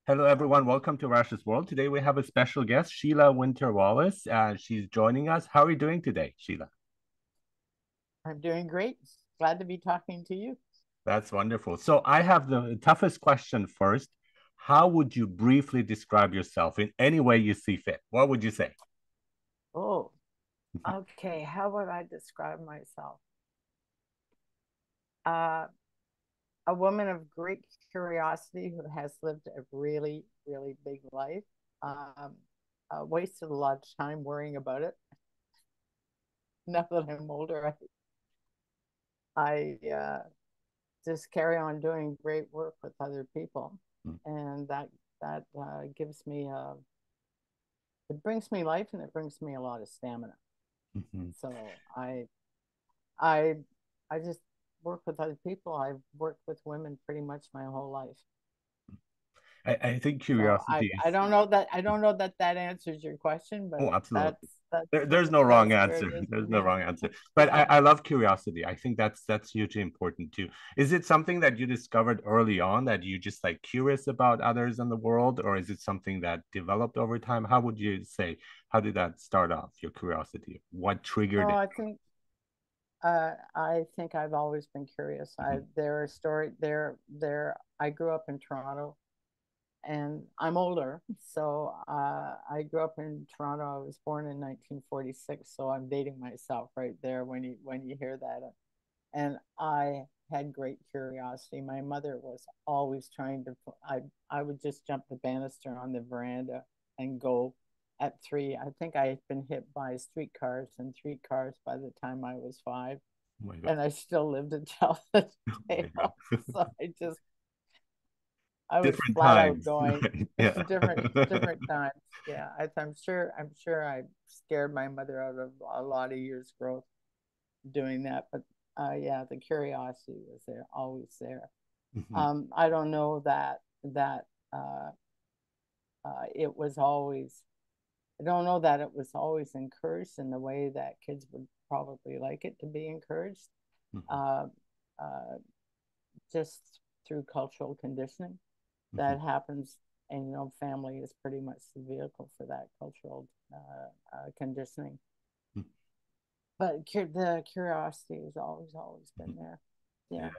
Hello, everyone. Welcome to Rash's World. Today we have a special guest, Sheila Winter Wallace. She's joining us. How are you doing today, Sheila? I'm doing great. Glad to be talking to you. That's wonderful. So I have the toughest question first. How would you briefly describe yourself in any way you see fit? What would you say? Oh, okay. How would I describe myself? Uh, a woman of great curiosity who has lived a really, really big life. Um, wasted a lot of time worrying about it. Now that I'm older, I just carry on doing great work with other people, and that gives me it brings me life and it brings me a lot of stamina. Mm-hmm. So I I just work with other people. I've worked with women pretty much my whole life. I think So curiosity I is. don't know that that answers your question, but Oh, absolutely. that's There's no wrong that's where it answer. is for There's no me. wrong answer. But I, Yeah. I love curiosity. I think that's hugely important too. Is it something that you discovered early on that you just like curious about others in the world, or is it something that developed over time? How would you say, how did that start off, your curiosity? What triggered No, it? I think I've always been curious. I Mhm. there are story there I grew up in Toronto and I'm older. So I grew up in Toronto. I was born in 1946, so I'm dating myself right there when you hear that. And I had great curiosity. My mother was always trying to. I would just jump the banister on the veranda and go at 3. I think I had been hit by streetcars and 3 cars by the time I was 5, Oh my God. and I still lived to tell the Oh my God. tale. So I was Different flat out times. going Right. Yeah. different times. Yeah, I'm sure I scared my mother out of a lot of years growth doing that. But yeah, the curiosity was there, always there. Mhm. I don't know that uh, it was always. I don't know that it was always encouraged in the way that kids would probably like it to be encouraged. Mhm. Uh, uh, just through cultural conditioning Mhm. that happens, and family is pretty much the vehicle for that cultural conditioning. But the curiosity has always been there. Yeah. Yeah.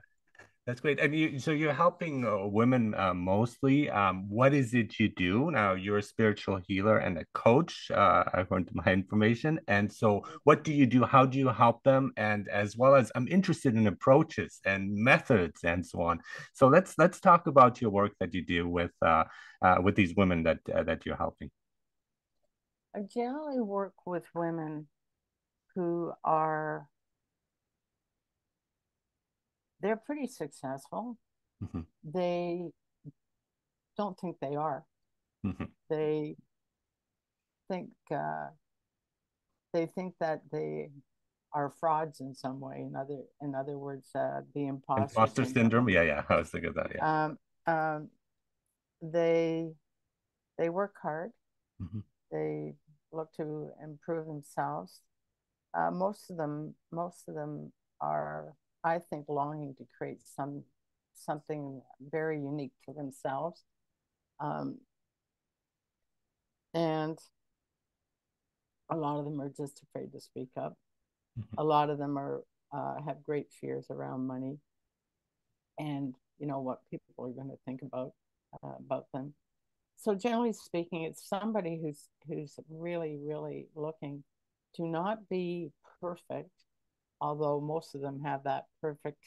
That's great. And so you're helping women mostly. What is it you do? Now, you're a spiritual healer and a coach, according to my information. And so, what do you do? How do you help them? And as well as, I'm interested in approaches and methods and so on. So let's talk about your work that you do with these women that you're helping. I generally work with women who are they're pretty successful. Mhm. They don't think they are. Mhm. They think they think that they are frauds in some way. In other words, the impostor Imposter syndrome. syndrome. Yeah, yeah. I was thinking of that. Yeah. Um, um, they they work hard. Mhm. They look to improve themselves. Most of them are, I think, longing to create something very unique to themselves. Um, and a lot of them are just afraid to speak up. Mhm. A lot of them are have great fears around money and what people are going to think about them. So generally speaking, it's somebody who's really really looking to not be perfect, although most of them have that perfect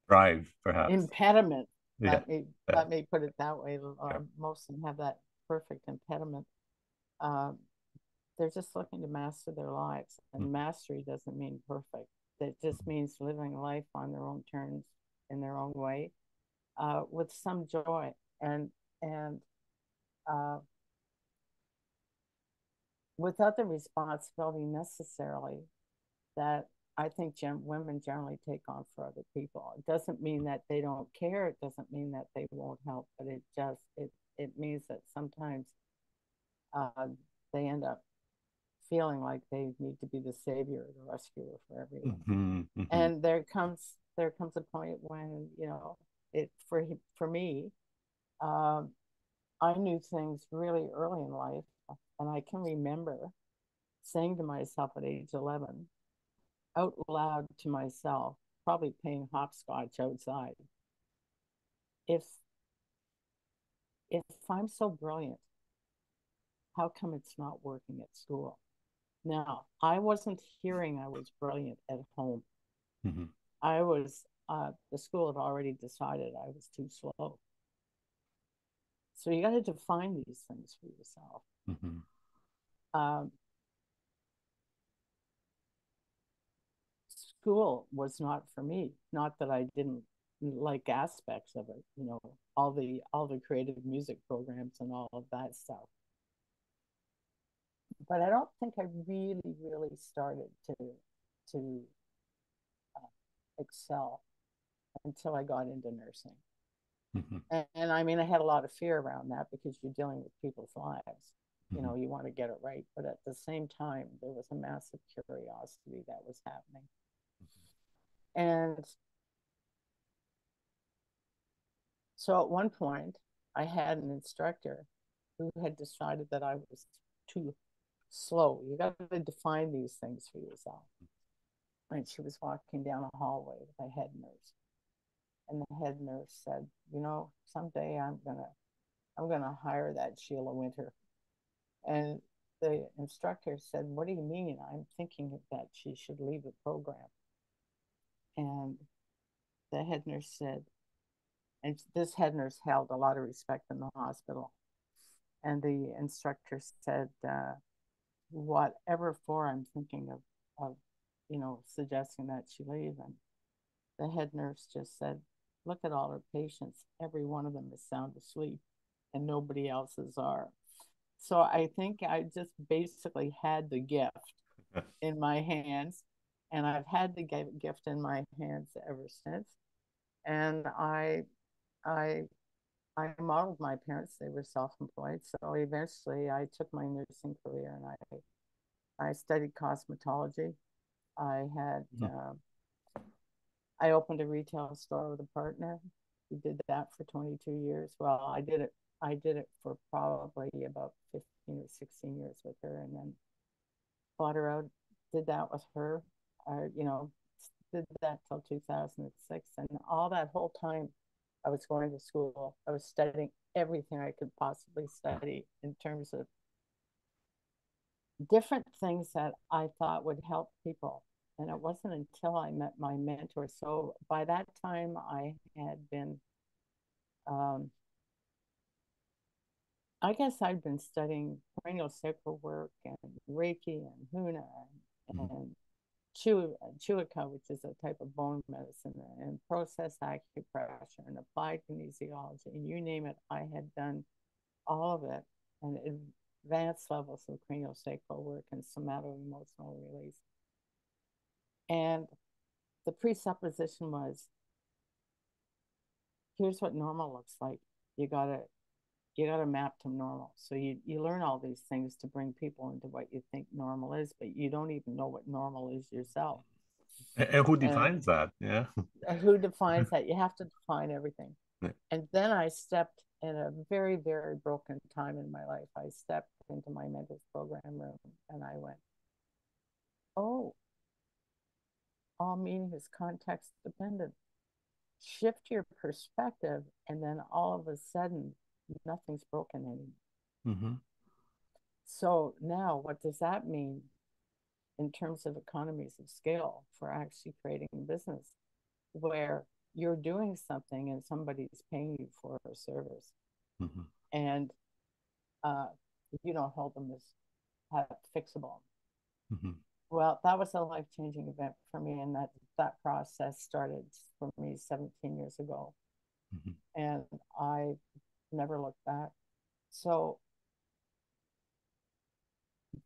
Drive, perhaps. impediment. Yeah. Let me put it that way. Yeah. Most of them have that perfect impediment. Uh, they're just looking to master their lives, and mastery doesn't mean perfect. It just means living life on their own terms, in their own way, with some joy and uh, without the responsibility necessarily that I think women generally take on for other people. It doesn't mean that they don't care. It doesn't mean that they won't help, but it means that sometimes uh, they end up feeling like they need to be the savior or the rescuer for everyone. Mhm. Mhm. And there comes a point when it for me, um, I knew things really early in life, and I can remember saying to myself at age 11, out loud to myself, probably playing hopscotch outside, if if I'm so brilliant, how come it's not working at school? Now, I wasn't hearing I was brilliant at home. Hmm. The school had already decided I was too slow. So you got to define these things for yourself. Hmm. Um, School was not for me. Not that I didn't like aspects of it, all the creative music programs and all of that stuff. But I don't think I really, really started to excel until I got into nursing. Hmm. And I mean, I had a lot of fear around that because you're dealing with people's lives. Hmm. You want to get it right. But at the same time, there was a massive curiosity that was happening. And so at one point, I had an instructor who had decided that I was too slow. You got to define these things for yourself. And she was walking down a hallway with a head nurse. And the head nurse said, someday I'm gonna hire that Sheila Winter. And the instructor said, what do you mean? I'm thinking that she should leave the program. And the head nurse said, and this head nurse held a lot of respect in the hospital. And the instructor said, whatever for I'm thinking of suggesting that she leave. And the head nurse just said, look at all her patients. Every one of them is sound asleep and nobody else's are. So I think I just basically had the gift in my hands, and I've had the gift in my hands ever since. And I, I modeled my parents; they were self-employed. So eventually, I took my nursing career and I studied cosmetology. I had I opened a retail store with a partner. We did that for 22 years. Well, I did it for probably about 15 or 16 years with her, and then bought her out, did that with her, did that till 2006. And all that whole time I was going to school, I was studying everything I could possibly study in terms of different things that I thought would help people. And it wasn't until I met my mentor. So by that time, um, I guess I'd been studying cranial sacral work and Reiki and Huna and Chuika, which is a type of bone medicine, and process acupressure and applied kinesiology, and you name it, I had done all of it, and advanced levels of cranial sacral work and somato emotional release. And the presupposition was, here's what normal looks like. You gotta map to normal. So you learn all these things to bring people into what you think normal is, but you don't even know what normal is yourself. And who And defines that? Yeah. who defines that? You have to define everything. And then I stepped in a very, very broken time in my life. I stepped into my mentor's program room and I went, oh, all meaning is context dependent. Shift your perspective, and then all of a sudden, nothing's broken anymore. Mm-hmm. So now, what does that mean in terms of economies of scale for actually creating business where you're doing something and somebody's paying you for a service? Mm-hmm. And uh, you don't hold them as fixable. Mm-hmm. Well, that was a life changing event for me, and that process started for me 17 years ago, Mm-hmm. and I never looked back. So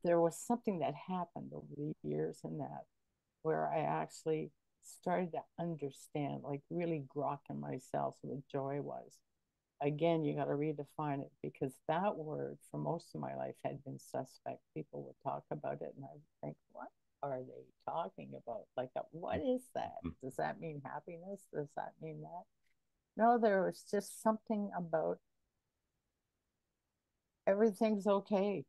there was something that happened over the years in that where I actually started to understand, like really grok in myself what joy was. Again, you got to redefine it because that word for most of my life had been suspect. People would talk about it, and I would think, what are they talking about? Like, what is that? Does that mean happiness? Does that mean that? No, there was just something about everything's okay,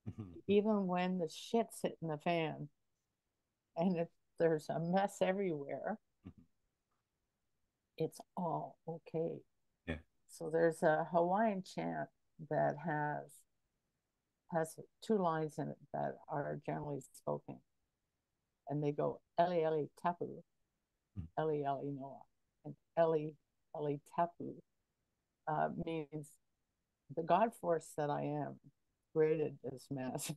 Mhm. even when the shit's hitting the fan and if there's a mess everywhere, Mhm. it's all okay. Yeah. So there's a Hawaiian chant that has two lines in it that are generally spoken, and they go Eli Eli Tapu, Mhm. Eli Eli Noah, and Eli Eli Tapu means the God force that I am created this mess.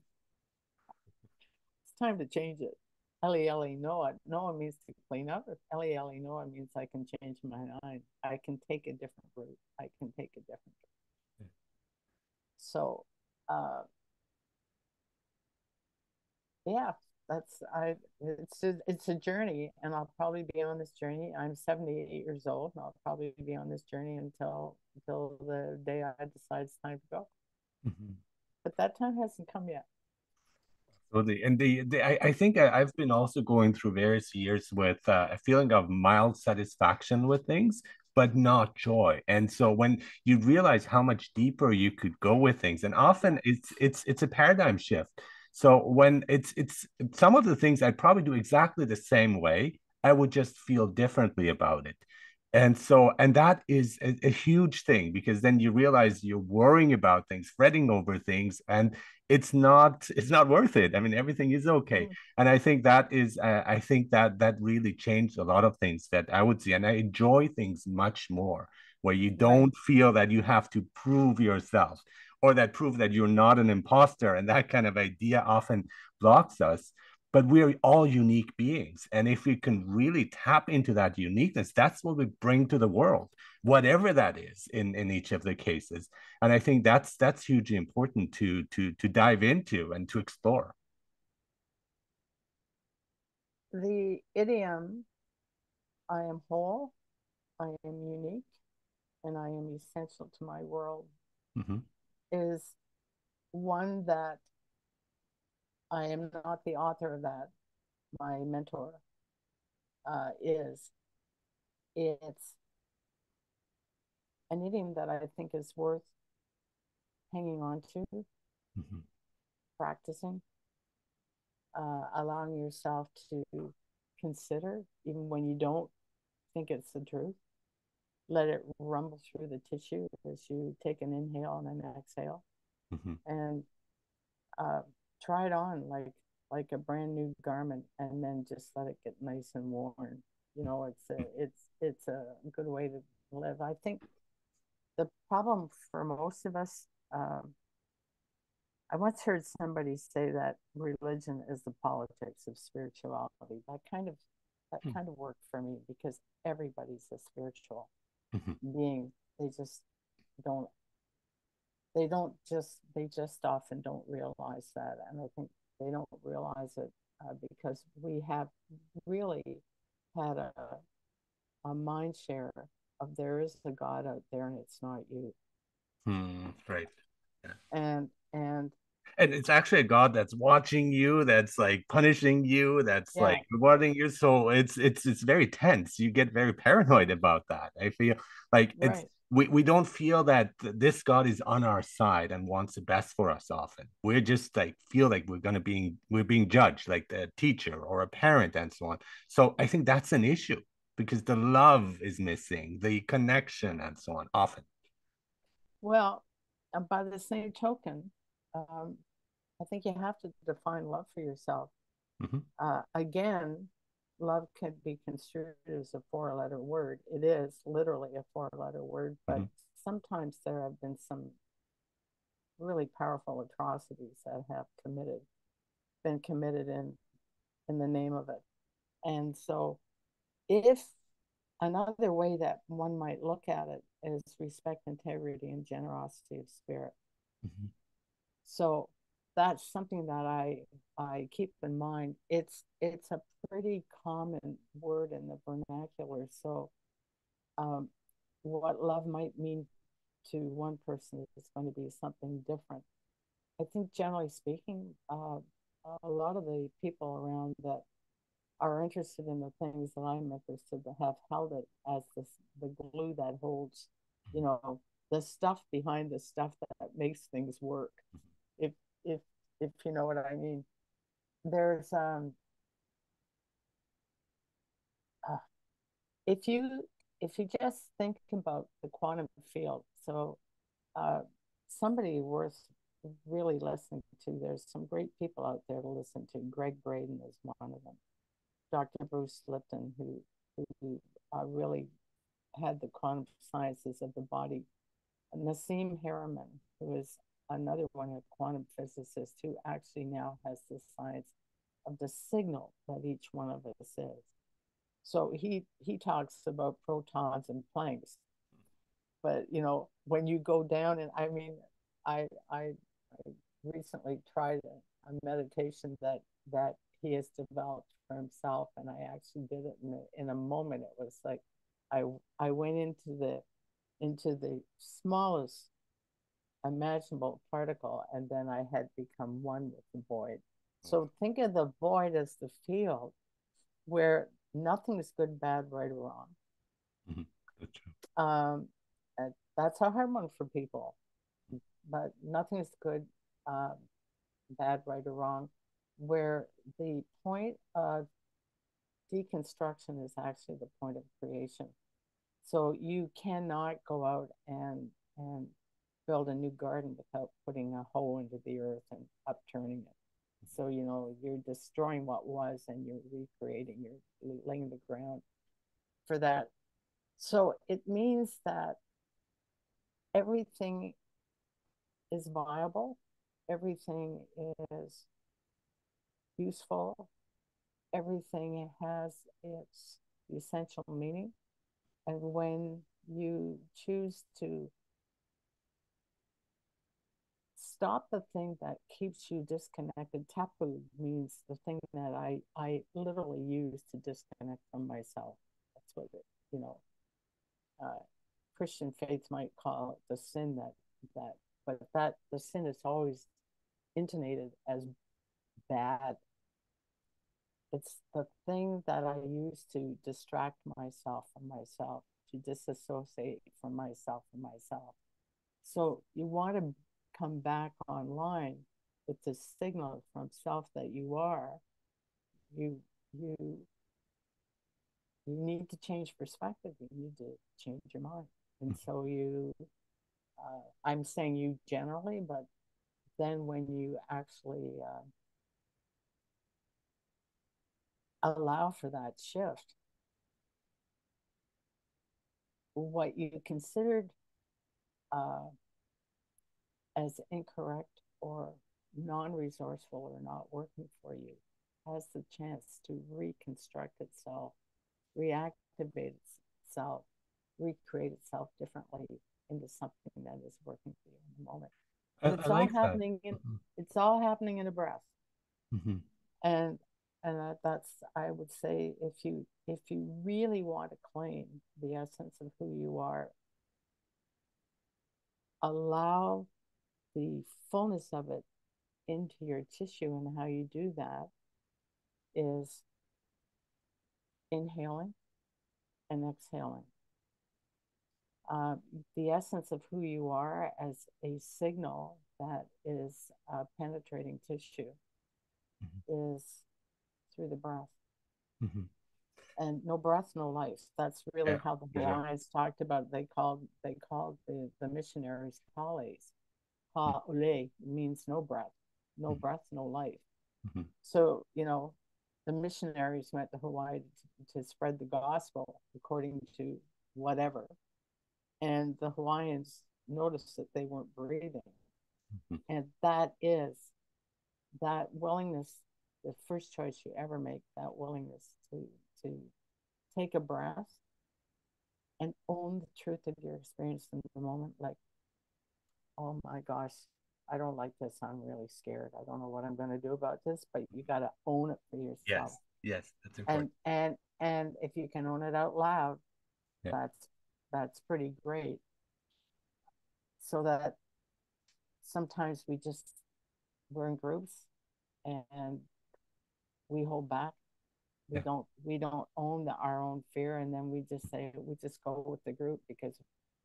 It's time to change it. Eli Eli Noah. Noah means to clean up. Eli Eli Noah means I can change my mind. I can take a different route. I can take a different route. Yeah. So, uh, yeah, that's I. It's a journey, and I'll probably be on this journey. I'm 78 years old, and I'll probably be on this journey until the day I decide it's time to go. Mhm. But that time hasn't come yet. So I think I've been also going through various years with a feeling of mild satisfaction with things, but not joy. And so when you realize how much deeper you could go with things, and often Yeah, it's a paradigm shift. So when it's some of the things I'd probably do exactly the same way, I would just feel differently about it. And so, and that is a huge thing because then you realize you're worrying about things, fretting over things, and it's not worth it. I mean, everything is okay. mm-hmm. And I think that is I think that that really changed a lot of things that I would see. And I enjoy things much more where you Right. don't feel that you have to prove yourself or that prove that you're not an imposter. And that kind of idea often blocks us. But we're all unique beings. And if we can really tap into that uniqueness, that's what we bring to the world, whatever that is in each of the cases. And I think that's hugely important to dive into and to explore. The idiom I am whole, I am unique, and I am essential to my world Mm-hmm. is one that I am not the author of that. My mentor is. It's an idiom that I think is worth hanging on to, Mm-hmm. practicing, allowing yourself to consider, even when you don't think it's the truth. Let it rumble through the tissue as you take an inhale and an exhale, Mm-hmm. and uh, try it on like a brand new garment, and then just let it get nice and worn. It's a good way to live. I think the problem for most of us, I once heard somebody say that religion is the politics of spirituality. That kind of worked for me because everybody's a spiritual Mm-hmm. being. They just don't they just often don't realize that, and I think they don't realize it because we have really had a mind share of there is a God out there and it's not you, Mm, right. Yeah. and And it's actually a God that's watching you, that's like punishing you, that's like yeah, rewarding you. So it's very tense. You get very paranoid about that. I feel like it's right, we don't feel that this God is on our side and wants the best for us often. We're just like feel like we're being judged, like the teacher or a parent and so on. So I think that's an issue because the love is missing, the connection and so on often. well, and by the same token, um, I think you have to define love for yourself. Mm-hmm. Again, love can be construed as a four-letter word. It is literally a four-letter word, Mm-hmm. but sometimes there have been some really powerful atrocities that have been committed in the name of it. And so, if another way that one might look at it is respect, integrity, and generosity of spirit. Mm-hmm. So that's something that I keep in mind. It's a pretty common word in the vernacular. So um, what love might mean to one person is going to be something different. I think generally speaking, a lot of the people around that are interested in the things that I'm interested to have held it as the glue that holds, you know, the stuff behind the stuff that makes things work. If if if you know what I mean. There's uh, if you if you just think about the quantum field, so uh, somebody worth really listening to. There's some great people out there to listen to. Greg Braden is one of them. Dr. Bruce Lipton, who really had the quantum sciences of the body. Nassim Harriman, who is another one, a quantum physicist who actually now has the science of the signal that each one of us is. So he talks about protons and Plancks, but you know when you go down, and I mean, I recently tried a meditation that he has developed for himself, and I actually did it in a moment. It was like I I went into the smallest imaginable particle, and then I had become one with the void. So think of the void as the field where nothing is good, bad, right, or wrong. Mm-hmm. That's true. And that's a hard one for people, but nothing is good, um, bad, right, or wrong. Where the point of deconstruction is actually the point of creation. So you cannot go out and build a new garden without putting a hoe into the earth and upturning it. So you know you're destroying what was and you're recreating. You're laying the ground for that. So it means that everything is viable, everything is useful, everything has its essential meaning. And when you choose to stop the thing that keeps you disconnected, tapu means the thing that I literally use to disconnect from myself. That's what it, you know, uh, Christian faith might call it the sin that, but that the sin is always intonated as bad. It's the thing that I use to distract myself from myself, to disassociate from myself and myself. So you want to come back online with the signal from self that you are. You you you need to change perspective. You need to change your mind. And so I'm saying you generally, but then when you actually allow for that shift, what you considered uh, as incorrect or non-resourceful or not working for you has the chance to reconstruct itself, reactivate itself, recreate itself differently into something that is working for you in the moment. And I like that. Mm-hmm. it's all happening in a breath. Mm-hmm. And that's I would say if you really want to claim the essence of who you are, allow the fullness of it into your tissue, and how you do that is inhaling and exhaling. Uh, the essence of who you are as a signal that is penetrating tissue is through the breath. Mm-hmm. And no breath, no life. That's really Yeah, how the for sure. Hawaiians talked about. They called the missionaries kales. Ha'ule means no breath, no Mm-hmm. breath, no life. Mm-hmm. So you know, the missionaries went to Hawaii to spread the gospel according to whatever, and the Hawaiians noticed that they weren't breathing, Mm-hmm. and that is that willingness, the first choice you ever make, that willingness to take a breath and own the truth of your experience in the moment. Like, oh my gosh, I don't like this. I'm really scared. I don't know what I'm going to do about this, but you got to own it for yourself. Yes, yes, that's important. And if you can own it out loud, Yeah. that's pretty great. So that sometimes we're in groups and we hold back Yeah. We don't own our own fear, and then we just go with the group because,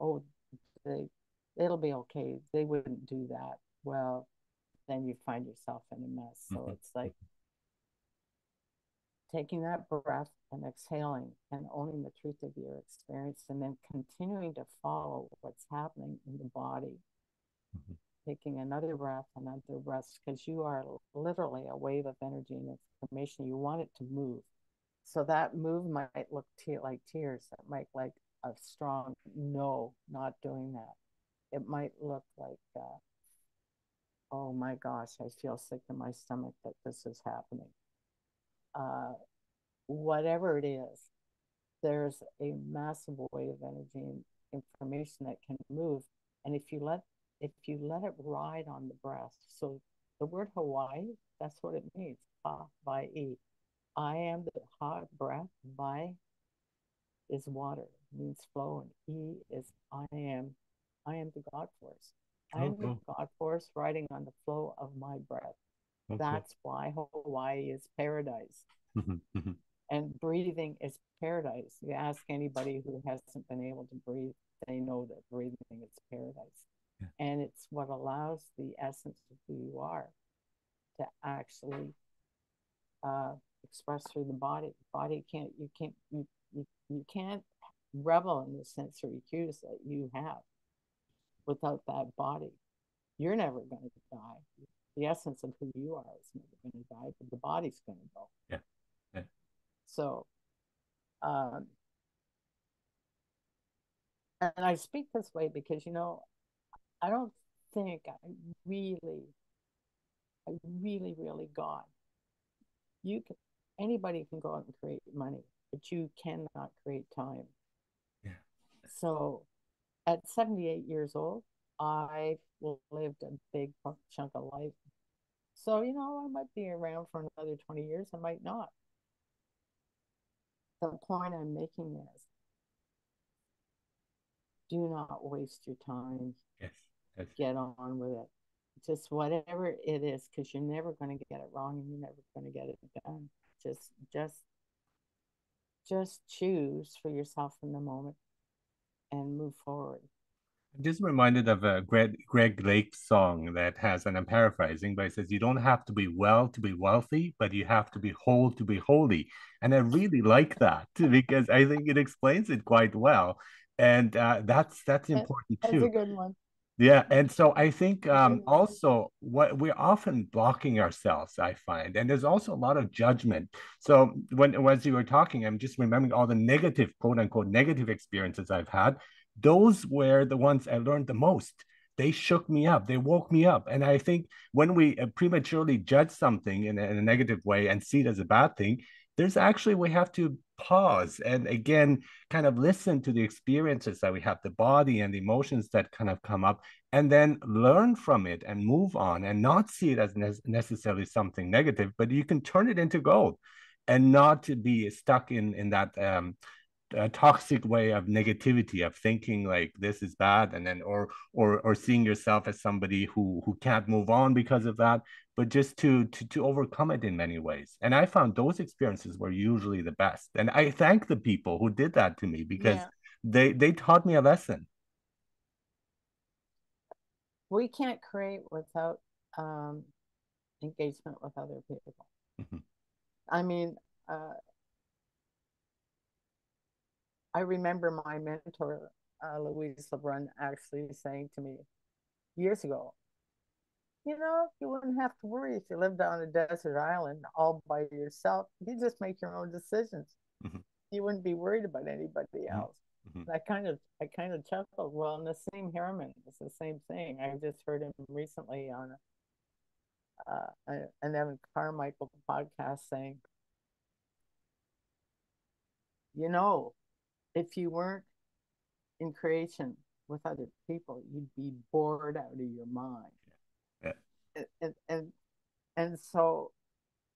oh, they it'll be okay. They wouldn't do that. Well, then you find yourself in a mess. So Mhm. it's like taking that breath and exhaling and owning the truth of your experience, and then continuing to follow what's happening in the body, Mhm. taking another breath, because you are literally a wave of energy and information. You want it to move. So that move might look like tears. That might like a strong no, not doing that. It might look like, oh my gosh, I feel sick in my stomach that this is happening. Uh, Whatever it is, there's a massive wave of energy and information that can move. And if you let it ride on the breath, so the word Hawaii, that's what it means. Ha by e. I am the hot breath. Vai is water, means flow, and e is I am the God force. I Oh, am the cool. God force riding on the flow of my breath. Oh, cool. That's why Hawaii is paradise. Mhm. Mhm. And breathing is paradise. You ask anybody who hasn't been able to breathe, they know that breathing is paradise. Yeah. And it's what allows the essence of who you are to actually uh, express through the body. The body you can't revel in the sensory cues that you have without that body. You're never going to die. The essence of who you are is never going to die, but the body's going to go. Yeah. Yeah. So, um, and I speak this way because, I don't think really, I really got you can, anybody can go out and create money, but you cannot create time. Yeah. So at 78 years old, I lived a big chunk of life. So, I might be around for another 20 years. I might not. The point I'm making is do not waste your time. Yes. Yes. Get on with it. Just whatever it is, because you're never going to get it wrong and you're never going to get it done. Just, just, just choose for yourself in the moment and move forward. I'm just reminded of a Greg Lake song that has, and I'm paraphrasing, but it says, "You don't have to be well to be wealthy, but you have to be whole to be holy." And I really like that because I think it explains it quite well. And that's important That's a too. good one. Yeah, and so I think A good one. also what we're often blocking ourselves, I find, and there's also a lot of judgment. So when as you were talking, I'm just remembering all the negative, quote unquote, negative experiences I've had. Those were the ones I learned the most. They shook me up, they woke me up. And I think when we prematurely judge something in a negative way and see it as a bad thing, there's actually we have to pause and again kind of listen to the experiences that we have, the body and the emotions that kind of come up, and then learn from it and move on and not see it as necessarily something negative, but you can turn it into gold and not to be stuck in that a toxic way of negativity of thinking like this is bad and then or seeing yourself as somebody who can't move on because of that, but just to overcome it in many ways. And I found those experiences were usually the best, and I thank the people who did that to me because Yeah. they taught me a lesson. We can't create without um, engagement with other people. Mhm. I mean, I remember my mentor, Louise LeBrun, actually saying to me years ago, you wouldn't have to worry if you lived on a desert island all by yourself. You just make your own decisions. Mhm. You wouldn't be worried about anybody Mhm. else. Mhm. And I kind of chuckled. Well, and the same Harriman, it's the same thing. I just heard him recently on an Evan Carmichael podcast saying, you know, if you weren't in creation with other people, you'd be bored out of your mind. Yeah. And and, and so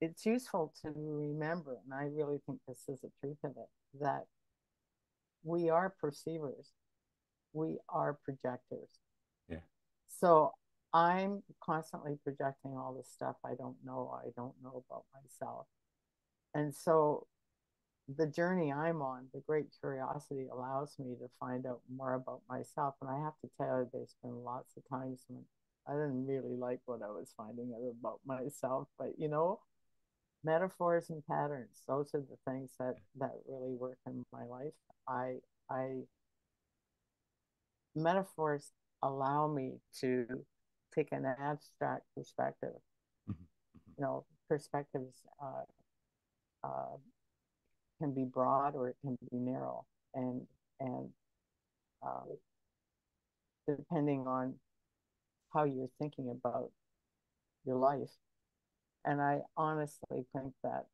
it's useful to remember, and I really think this is the truth of it, that we are perceivers, we are projectors. Yeah. So I'm constantly projecting all the stuff I don't know about myself. And so the journey I'm on, the great curiosity allows me to find out more about myself. And I have to tell you, there's been lots of times when I didn't really like what I was finding out about myself. But metaphors and patterns, those are the things that really work in my life. I metaphors allow me to take an abstract perspective. Perspectives uh, can be broad or it can be narrow, and uh, depending on how you're thinking about your life. And I honestly think that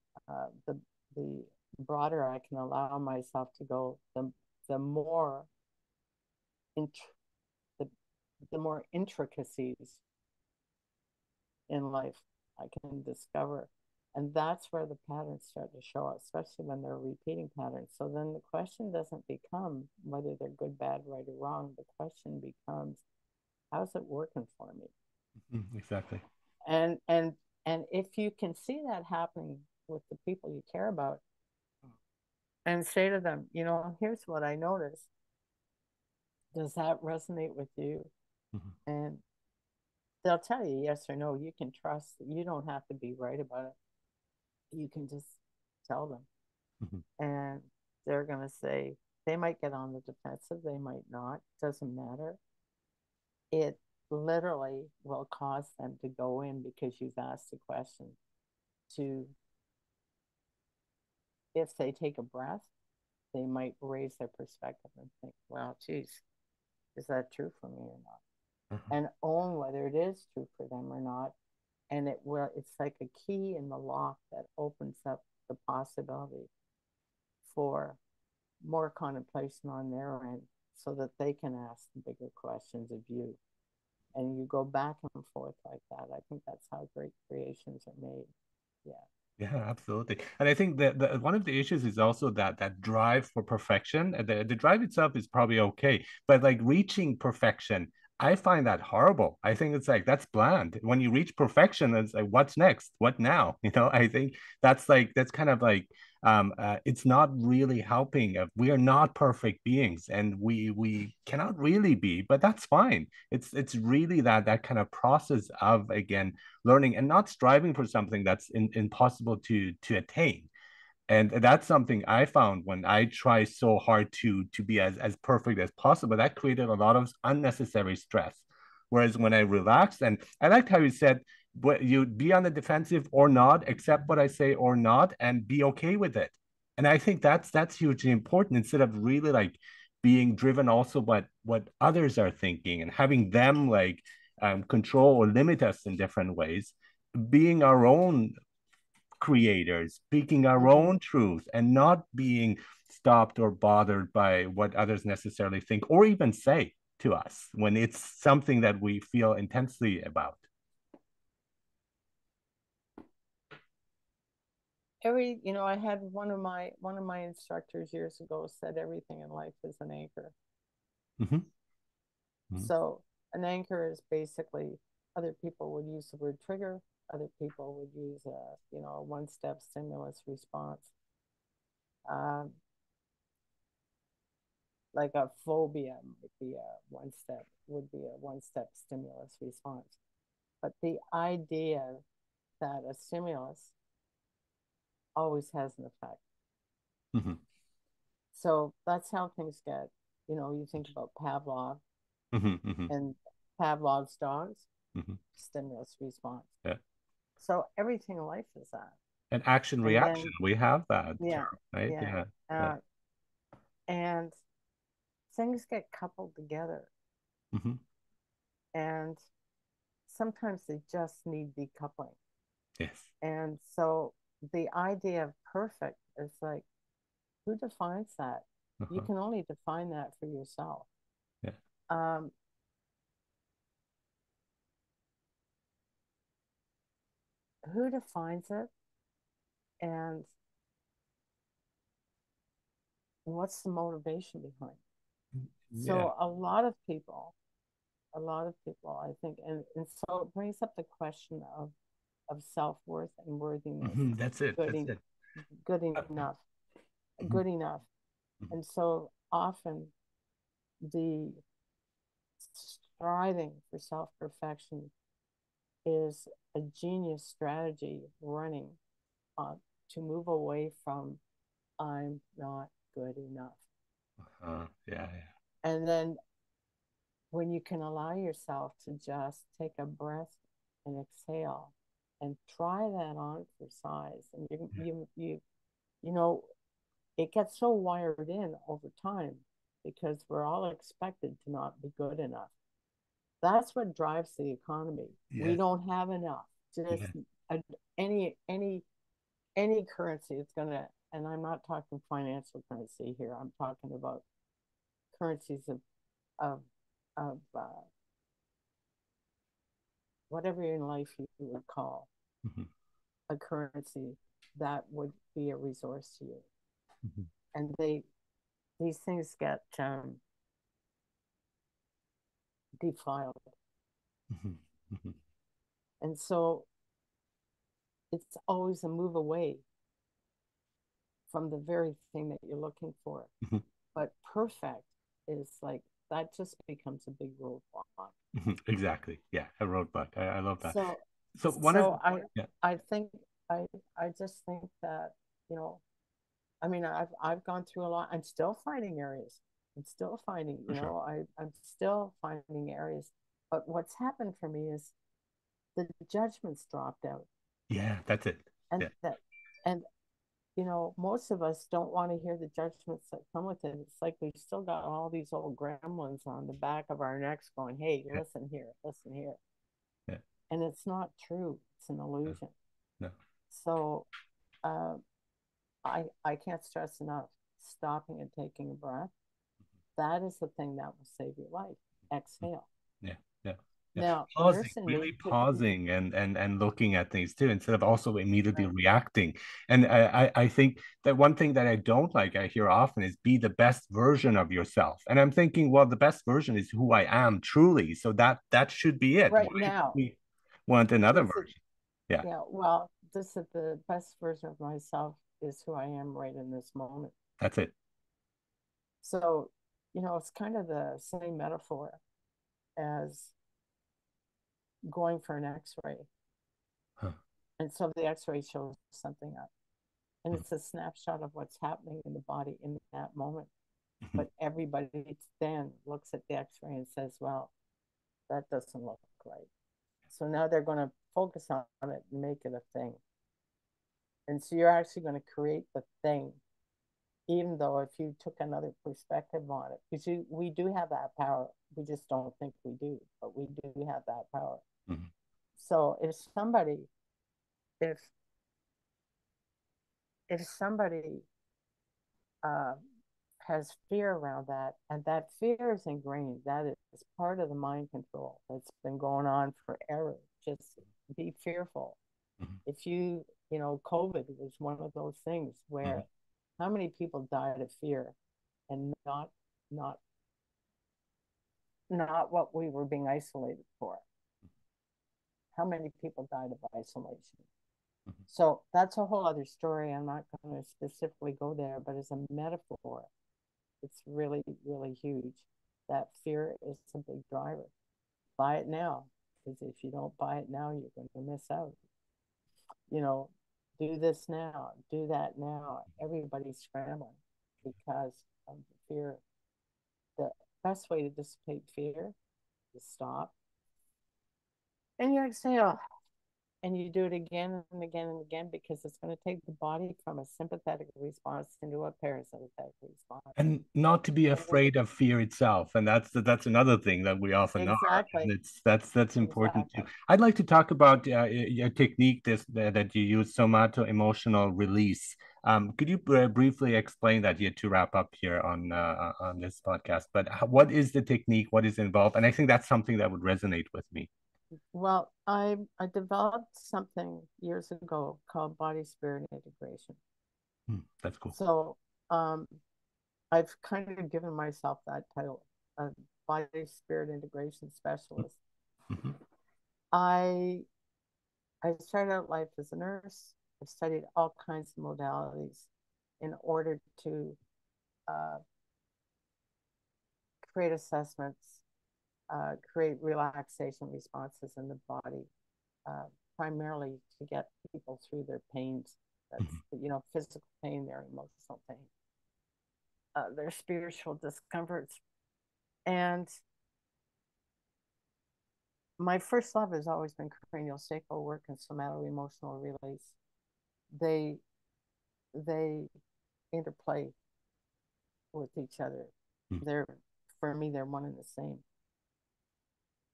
the broader I can allow myself to go, the more int- the, the more intricacies in life I can discover. And that's where the patterns start to show up, especially when they're repeating patterns. So then the question doesn't become whether they're good, bad, right, or wrong. The question becomes, how's it working for me? Exactly. And and and if you can see that happening with the people you care about and say to them, here's what I noticed. Does that resonate with you? Mhm. And they'll tell you yes or no. You can trust. You don't have to be right about it. You can just tell them. Mhm. And they're going to say, they might get on the defensive, they might not, doesn't matter. It literally will cause them to go in because you've asked the question to, if they take a breath, they might raise their perspective and think, well, geez, is that true for me or not? Uh-huh. And own whether it is true for them or not. And it's like a key in the lock that opens up the possibility for more contemplation on their end so that they can ask the bigger questions of you. And you go back and forth like that. I think that's how great creations are made. Yeah. Yeah, absolutely. And I think that one of the issues is also that drive for perfection. The drive itself is probably okay, but like reaching perfection, I find that horrible. I think it's like that's bland. When you reach perfection, it's like what's next? What now? I think that's kind of like it's not really helping. We are not perfect beings, and we cannot really be, but that's fine. It's really that kind of process of again learning and not striving for something that's impossible to attain. And that's something I found when I try so hard to be as perfect as possible. That created a lot of unnecessary stress. Whereas when I relaxed, and I liked how you said, what you be on the defensive or not, accept what I say or not, and be okay with it. And I think that's hugely important instead of really like being driven also by what others are thinking and having them like control or limit us in different ways, being our own creators, speaking our Mm-hmm. own truth, and not being stopped or bothered by what others necessarily think or even say to us when it's something that we feel intensely about. I had one of my instructors years ago said everything in life is an anchor. Mm-hmm. So an anchor is basically, other people would use the word trigger, other people would use a one-step stimulus response. Um, like a phobia might be a one step would be a one-step stimulus response. But the idea that a stimulus always has an effect. Mm-hmm. So that's how things get. You think about Pavlov Mm-hmm. Mm-hmm. and Pavlov's dogs, Mm-hmm. stimulus response. Yeah. So everything in life is that. And action And reaction, then, we have that term, yeah, right? yeah. Yeah. Yeah. Uh, and things get coupled together. Mm-hmm. And sometimes they just need decoupling. Yes. And so the idea of perfect is like, who defines that? You Uh-huh. can only define that for yourself. Yeah. Um, who defines it, and what's the motivation behind it? Yeah. So a lot of people, I think, and so it brings up the question of self-worth and worthiness. Mm-hmm. That's it. Good, That's it. good enough. Mhm. good enough. Mhm. And so often the striving for self perfection is a genius strategy running uh, to move away from I'm not good enough. Yeah, And then when you can allow yourself to just take a breath and exhale and try that on for size, and you know, it gets so wired in over time because we're all expected to not be good enough. That's what drives the economy. We yes, don't have enough. Just yes. a, any any any currency it's gonna, and I'm not talking financial currency here. I'm talking about currencies of of whatever in life you would call Mhm. a currency that would be a resource to you. Mhm. And these things get defiled, Mhm. Mhm. and so it's always a move away from the very thing that you're looking for. Mhm. But perfect is like that just becomes a big roadblock. Mhm. Exactly. Yeah, a roadblock. I love that. So So one of so I yeah, I think I just think that, you know, I mean, I've gone through a lot. I'm still finding areas. I'm still finding, for sure. I'm still finding areas. But what's happened for me is the judgments dropped out. Yeah, that's it. And Yeah. that and most of us don't want to hear the judgments that come with it. It's like we've still got all these old gremlins on the back of our necks going, hey, Yeah. listen here, listen here. Yeah. And it's not true. It's an No. illusion. No. So uh, I can't stress enough stopping and taking a breath. That is the thing that will save your life. Exhale. Yeah, yeah, yeah. Now, Pausing, nursing really could, pausing and looking at things too, instead of also immediately right, reacting. And I think that one thing that I don't like, I hear often, is be the best version of yourself. And I'm thinking, well, the best version is who I am truly. So that should be it. Why right do now. we want another This is, version? Yeah, yeah, well, this is the best version of myself is who I am right in this moment. that's it. So, it's kind of the same metaphor as going for an x-ray. Huh. And so the x-ray shows something up. And Mhm. it's a snapshot of what's happening in the body in that moment. Mhm. But everybody then looks at the x-ray and says, well, that doesn't look right. So now they're going to focus on it and make it a thing. And so you're actually going to create the thing, even though if you took another perspective on it, because we do have that power. We just don't think we do, but we do have that power. Mhm. So if if somebody uh, has fear around that, and that fear is ingrained, that is part of the mind control that's been going on forever. Just be fearful. Mhm. If COVID was one of those things Mhm. where how many people died of fear and not not what we were being isolated for. How many people died of isolation? Mhm. So that's a whole other story. I'm not going to specifically go there, but as a metaphor, it's really, really huge. That fear is a big driver. Buy it now, because if you don't buy it now, you're going to miss out. You know, do this now, do that now. Everybody's scrambling because of the fear. The best way to dissipate fear is stop and you exhale and you do it again and again and again because it's going to take the body from a sympathetic response into a parasympathetic response. And not to be And when afraid of fear itself, and that's another thing that we often are, and exactly, it's that's important too. exactly. I'd like to talk about your technique that you use, somato emotional release. Could you briefly explain that here to wrap up here on this podcast? But what is the technique? What is involved? And I think that's something that would resonate with me. Well, I developed something years ago called body spirit integration. That's cool. So um, I've kind of given myself that title, a body spirit integration specialist. Mhm. I I started out life as a nurse. I studied all kinds of modalities, in order to uh, create assessments, create relaxation responses in the body, uh, primarily to get people through their pains. That's, Mhm. physical pain, their emotional pain, their spiritual discomforts. And my first love has always been cranial sacral work and somato emotional release. They they interplay with each other. Mhm. They're For me, they're one and the same.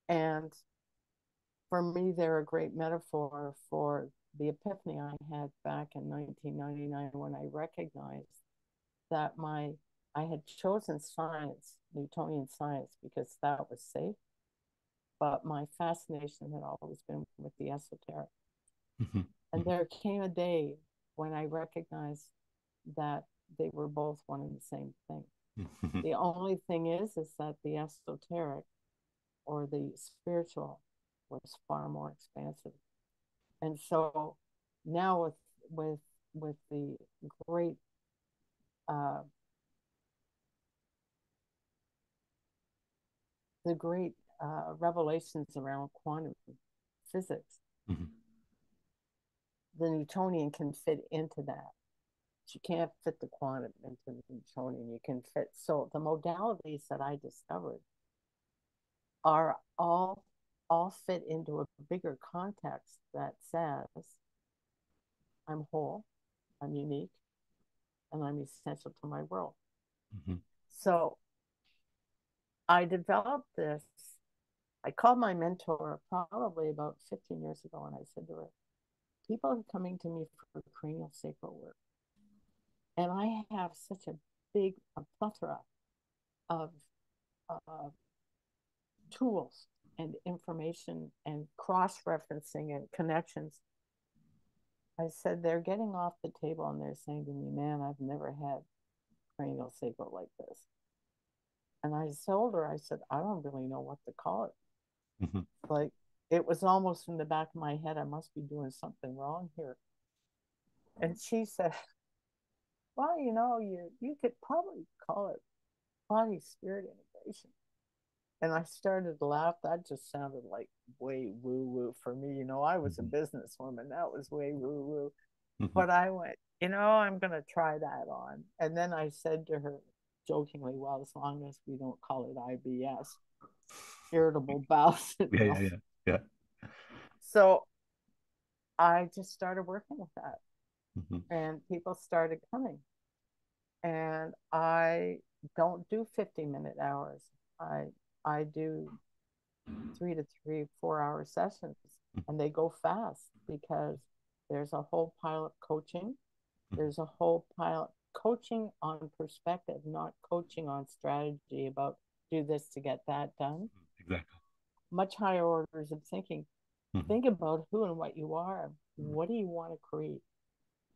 And for me, they're a great metaphor for the epiphany I had back in 1999 when I recognized that I had chosen science, Newtonian science, because that was safe, but my fascination had always been with the esoteric. Mhm. And there came a day when I recognized that they were both one and the same thing. Mhm. The only thing is that the esoteric or the spiritual was far more expansive. And so now with with great uh, the great revelations around quantum physics, Mhm. the Newtonian can fit into that. You can't fit the quantum into the Newtonian. You can fit, so the modalities that I discovered are all fit into a bigger context that says I'm whole, I'm unique, and I'm essential to my world. Mhm. So I developed this. I called my mentor probably about 15 years ago, and I said to her, people are coming to me for cranial sacral work. And I have such a plethora of uh, tools and information and cross referencing and connections. I said, they're getting off the table and they're saying to me, man, I've never had cranial sacral like this. And I told her, I said, I don't really know what to call it. Mhm. Like, it was almost in the back of my head, I must be doing something wrong here. And she said, well, you could probably call it body spirit integration. And I started to laugh. That just sounded like way woo woo for me. I was a Mhm. businesswoman. That was way woo woo. Mhm. But I went, I'm going to try that on. And then I said to her jokingly, well, as long as we don't call it IBS, irritable bowel Yeah, syndrome. yeah, yeah, yeah. So I just started working with that. Mhm. And people started coming. And I don't do 50-minute hours. I I do 3 to 4 hour sessions, and they go fast because there's a whole pile of coaching. Mhm. There's a whole pile coaching on perspective, not coaching on strategy about do this to get that done. Exactly. Much higher orders of thinking. Mhm. Think about who and what you are. What do you want to create?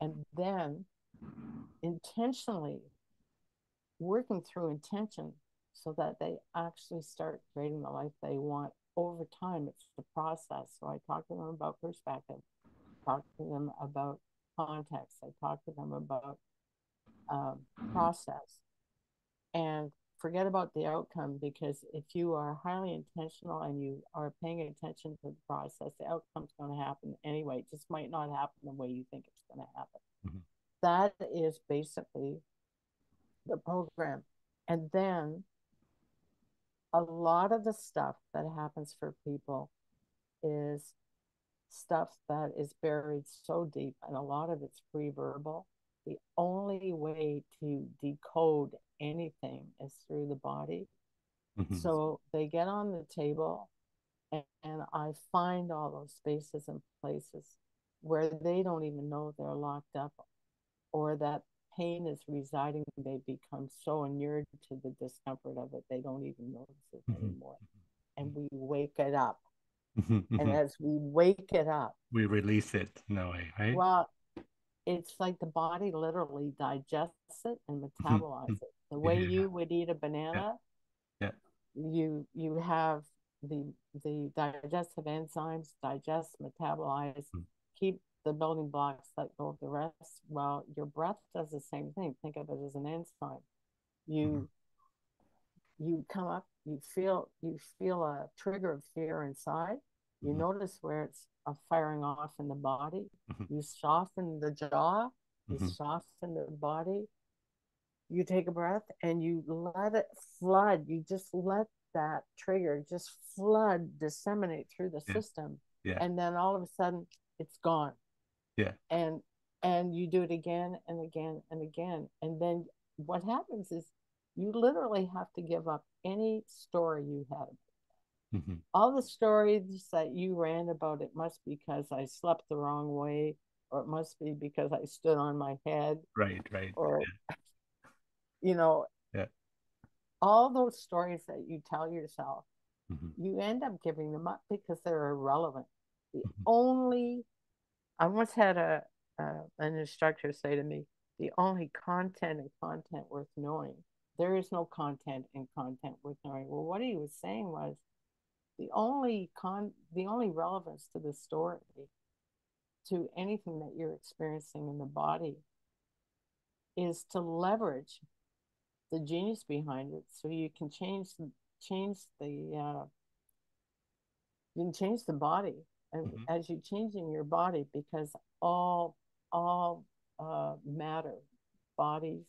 And then intentionally working through intention so that they actually start creating the life they want over time. It's the process. So I talk to them about perspective, talk to them about context, I talk to them about um, process, and forget about the outcome, because if you are highly intentional and you are paying attention to the process, the outcome's going to happen anyway. It just might not happen the way you think it's going to happen. Mhm. That is basically the program. And then a lot of the stuff that happens for people is stuff that is buried so deep, and a lot of it's pre-verbal. The only way to decode anything is through the body. Mhm. So they get on the table, and I find all those spaces and places where they don't even know they're locked up, or that pain is residing. They become so inured to the discomfort of it, they don't even notice it Mhm. anymore. And we wake it up. Mhm. And Mhm. as we wake it up, We release it in a way, right? well, it's like the body literally digests it and Mhm. metabolizes Mhm. it. The Yeah, way yeah, you would eat a yeah, banana, yeah. you have the digestive enzymes digest, metabolize, Mhm. keep the building blocks, let go of the rest. Well, your breath does the same thing. Think of it as an enzyme. Mhm. You come up, you feel a trigger of fear inside. You Mhm. notice where it's firing off in the body. Mhm. You soften the jaw, you Mhm. soften the body. You take a breath and you let it flood. You just let that trigger just flood, disseminate through the Yeah. system, Yeah. and then all of a sudden it's gone. Yeah. And you do it again and again and again, and then what happens is you literally have to give up any story you had. Mhm. All the stories that you ran about, it must be because I slept the wrong way, or it must be because I stood on my head, Right. Right. or you know Yeah. all those stories that you tell yourself, Mhm. you end up giving them up because they're irrelevant. The Mhm. only I once had a an instructor say to me, the only content and content worth knowing. There is no content and content worth knowing. Well, what he was saying was the only relevance to the story, to anything that you're experiencing in the body, is to leverage the genius behind it so you can change the you can change the body. And Mhm. as you're changing your body, because all matter, bodies,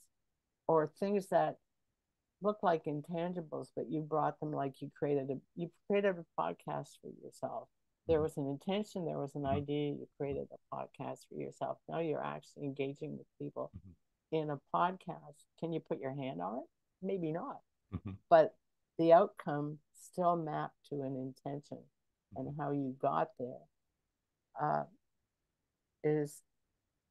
or things that look like intangibles, but you brought them, like you created a podcast for yourself. There Mhm. was an intention, there was an Mhm. idea, you created a podcast for yourself. Now you're actually engaging with people Mhm. in a podcast. Can you put your hand on it? Maybe not, Mhm. but the outcome still mapped to an intention, Mhm. and how you got there uh, is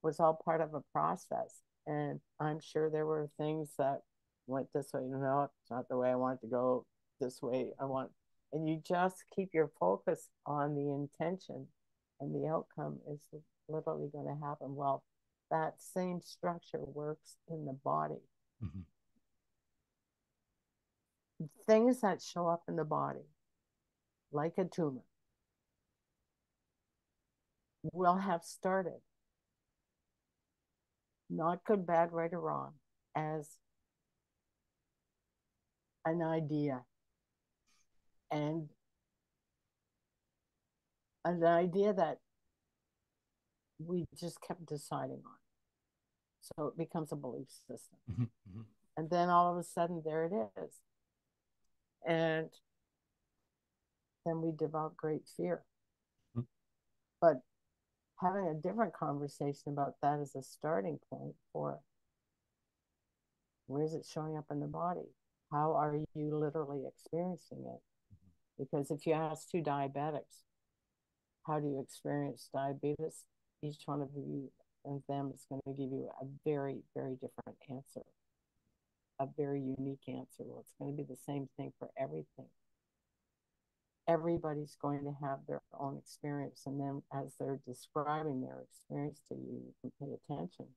was all part of a process. And I'm sure there were things that went this way. No, it's not the way I want it to go. This way I want, and you just keep your focus on the intention, and the outcome is literally going to happen. Well, that same structure works in the body. Mhm. Things that show up in the body, like a tumor, will have started, not good, bad, right, or wrong, as an idea, and an idea that we just kept deciding on. So it becomes a belief system. Mhm. Mhm. And then all of a sudden, there it is. And then we develop great fear. Mhm. But having a different conversation about that as a starting point for where is it showing up in the body? How are you literally experiencing it? Because if you ask two diabetics, how do you experience diabetes? Each one of them is going to give you a very, very different answer, a very unique answer. Well, it's going to be the same thing for everything. Everybody's going to have their own experience. And then as they're describing their experience to you, you can pay attention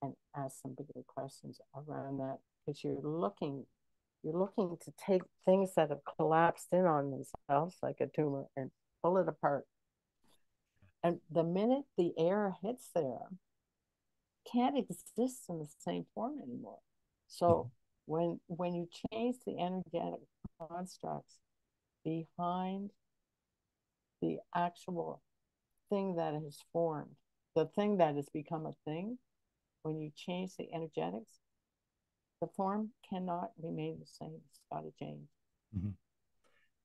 and ask some bigger questions around that, because you're looking to take things that have collapsed in on themselves like a tumor and pull it apart. And the minute the air hits there, can't exist in the same form anymore. So Mhm. when you change the energetic constructs behind the actual thing that has formed, the thing that has become a thing, when you change the energetics, the form cannot remain the same. It's got to change. Mhm.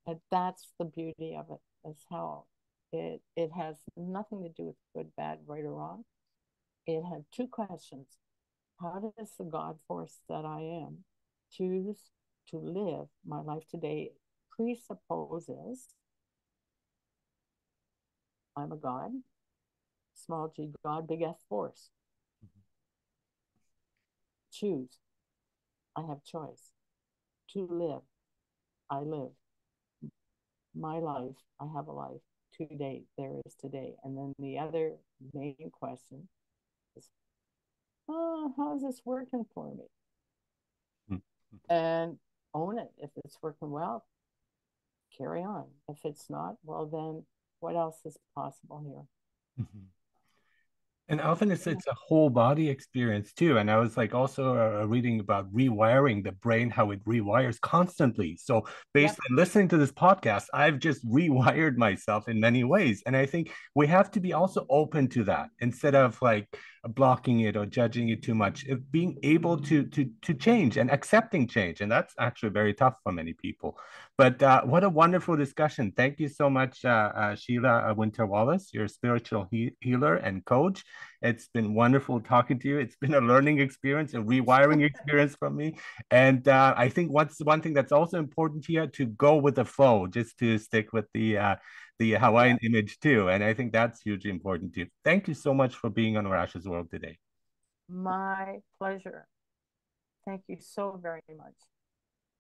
And that's the beauty of it, is how it has nothing to do with good, bad, right, or wrong. It had two questions. How does the God force that I am choose to live my life today? Presupposes I'm a God, small g God, big F force. Choose. I have choice. To live, I live. My life, I have a life. Today, there is today. And then the other main question is, oh, how is this working for me? Mhm. And own it. If it's working well, carry on. If it's not, well, then what else is possible here? Mhm. And often it's a whole body experience too. And I was like also reading about rewiring the brain, how it rewires constantly. So Yeah, based on listening to this podcast, I've just rewired myself in many ways. And I think we have to be also open to that instead of like blocking it or judging it too much. If being able to change and accepting change, and that's actually very tough for many people. But what a wonderful discussion! Thank you so much, Sheila Winter Wallace, your spiritual healer and coach. It's been wonderful talking to you. It's been a learning experience, a rewiring experience from me. And I think what's one thing that's also important here to go with the flow, just to stick with the yeah. Hawaiian image too. And I think that's hugely important too. Thank you so much for being on Rash's World today. My pleasure. Thank you so very much.